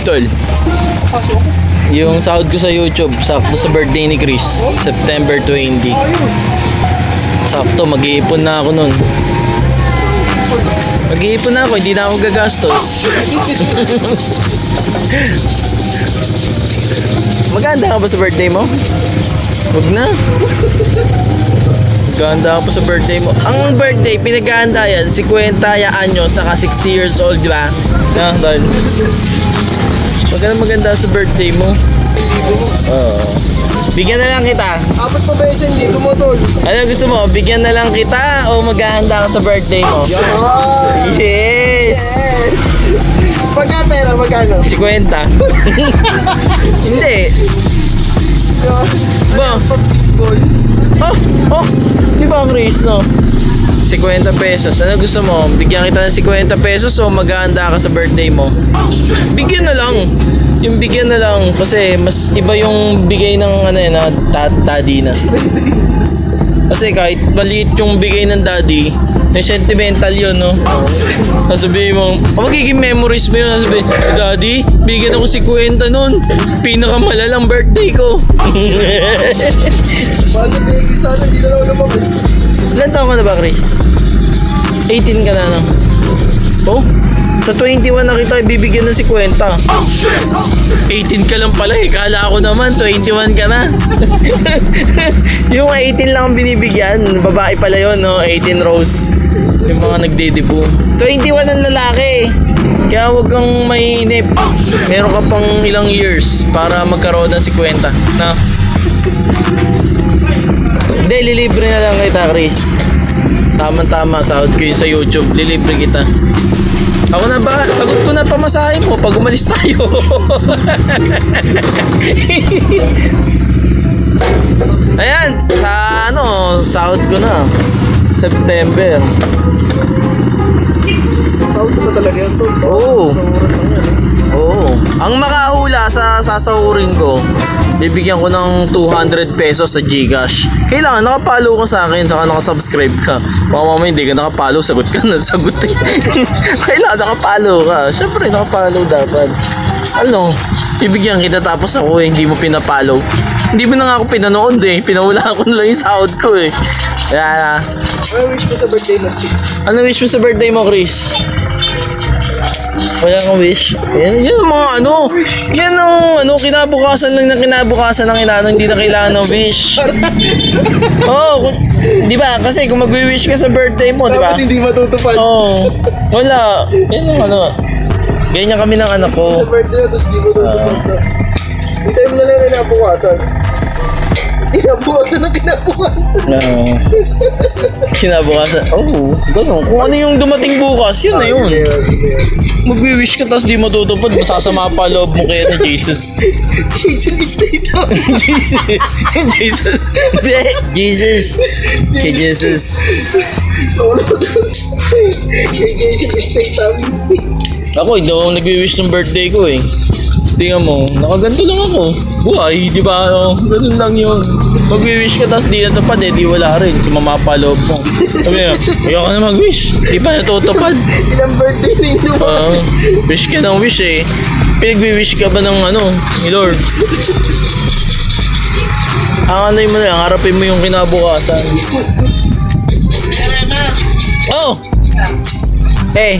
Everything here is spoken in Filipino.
Tol, yung sahod ko sa YouTube, sakto sa birthday ni Chris, September 20. Sakto, mag-iipon na ako nun. Mag-iipon na ako, hindi na ako gagastos. Maganda ka ba sa birthday mo? Huwag na. Maganda ka pa sa birthday mo. Ang birthday, pinaganda yan, 50 anyos, saka 60 years old, di ba? Na, dahil maganda sa birthday mo. Bigyan na lang kita. Apat pa ba yung libo mo, tol? Ano gusto mo? Bigyan na lang kita o maghahanda ka sa birthday mo? Yes! Pagka pera, magkano? 50. Hindi. Ba? Oh! Di ba Chris, no? 50 pesos. Ano gusto mo? Bigyan kita ng 50 pesos o maghahanda ka sa birthday mo? Bigyan na lang. Yung bigyan na lang kasi mas iba yung bigay ng ano yun, daddy na. Kasi kahit maliit yung bigay ng daddy, may sentimental yun, no? Sasabihin mo, magiging memories mo yun. Sasabihin, daddy, bigyan ako 50 nun. Pinakamalalang birthday ko. Sasabihin ko sana, hindi na lang naman. Ilan taon ka na ba, Chris? 18 ka na, no? Oh? Sa 21 na kita ibibigyan ng 50. 18 ka lang pala eh. Kala ko naman 21 ka na. Yung 18 lang ang binibigyan. Babae pala yun, no? 18 rose. Yung mga nagdedebu. 21 ang lalaki. Kaya huwag kang maiinip. Meron ka pang ilang years para magkaroon ng 50. Na? Hindi, lilibre na lang kita, Chris. Tama-tama, sahod ko yun sa YouTube. Lilibre kita. Ako na ba? Sagot ko na pamasahe mo pag umalis tayo. Ayan, sa sahod ko na. September. Sahod ko na talaga yan, tol. Oo. Oo. Ang makahula sa sasahurin ko, bibigyan ko ng 200 pesos sa GCash. Kailangan nakapalo ka sa akin, saka nakasubscribe ka. Baka mamaya hindi ka nakapalo, sagot ka na, sagot eh. Kailangan nakapalo ka. Siyempre nakapalo dapat. Ano, bibigyan kita tapos ako eh, hindi mo pinapalo. Hindi mo na nga ako pinanood eh. Pinahulaan ko na lang yung sahod ko eh. Kaya, Ano wish mo sa birthday mo, chick? ano wish mo sa birthday mo, Chris? Wala kang wish? Yan yung mga ano. Yan ang kinabukasan lang ng kinabukasan ng inano. Hindi na kailangan ng wish. Oo. Di ba? Kasi kung mag-wish ka sa birthday mo, di ba? Tapos hindi matutupad. Oo. Wala. Yan yung ano. Ganyan kami ng anak ko. Sa birthday mo, tapos hindi matutupad. Hintay mo na lang yung kinabukasan. Kinabukasan. Kinabukasan. Oh, gano'n. Kung ano yung dumating bukas, yun na yun. Mag-wish ka tapos di matutupad, masasama pa loob mo kaya na Jesus. Jason stay down. Jesus. Hindi. Jesus. Kay Jesus. Kay Jason stay down. Ako, hindi ako nag-wish ng birthday ko eh. Tingnan mo, nakaganto lang ako. Buhay, di ba? Ganun lang yun. Mag-wish ka tapos di natupad eh, di wala rin. Sumama pa loob mo. Sabi nga, ayaw ka na mag-wish. Di pa natutupad. Ilang birthday na yun. Wish ka ng wish eh. Pinag-wish ka ba ng ni Lord? Ang ano mo na lang, harapin mo yung kinabukasan. Oh! Hey!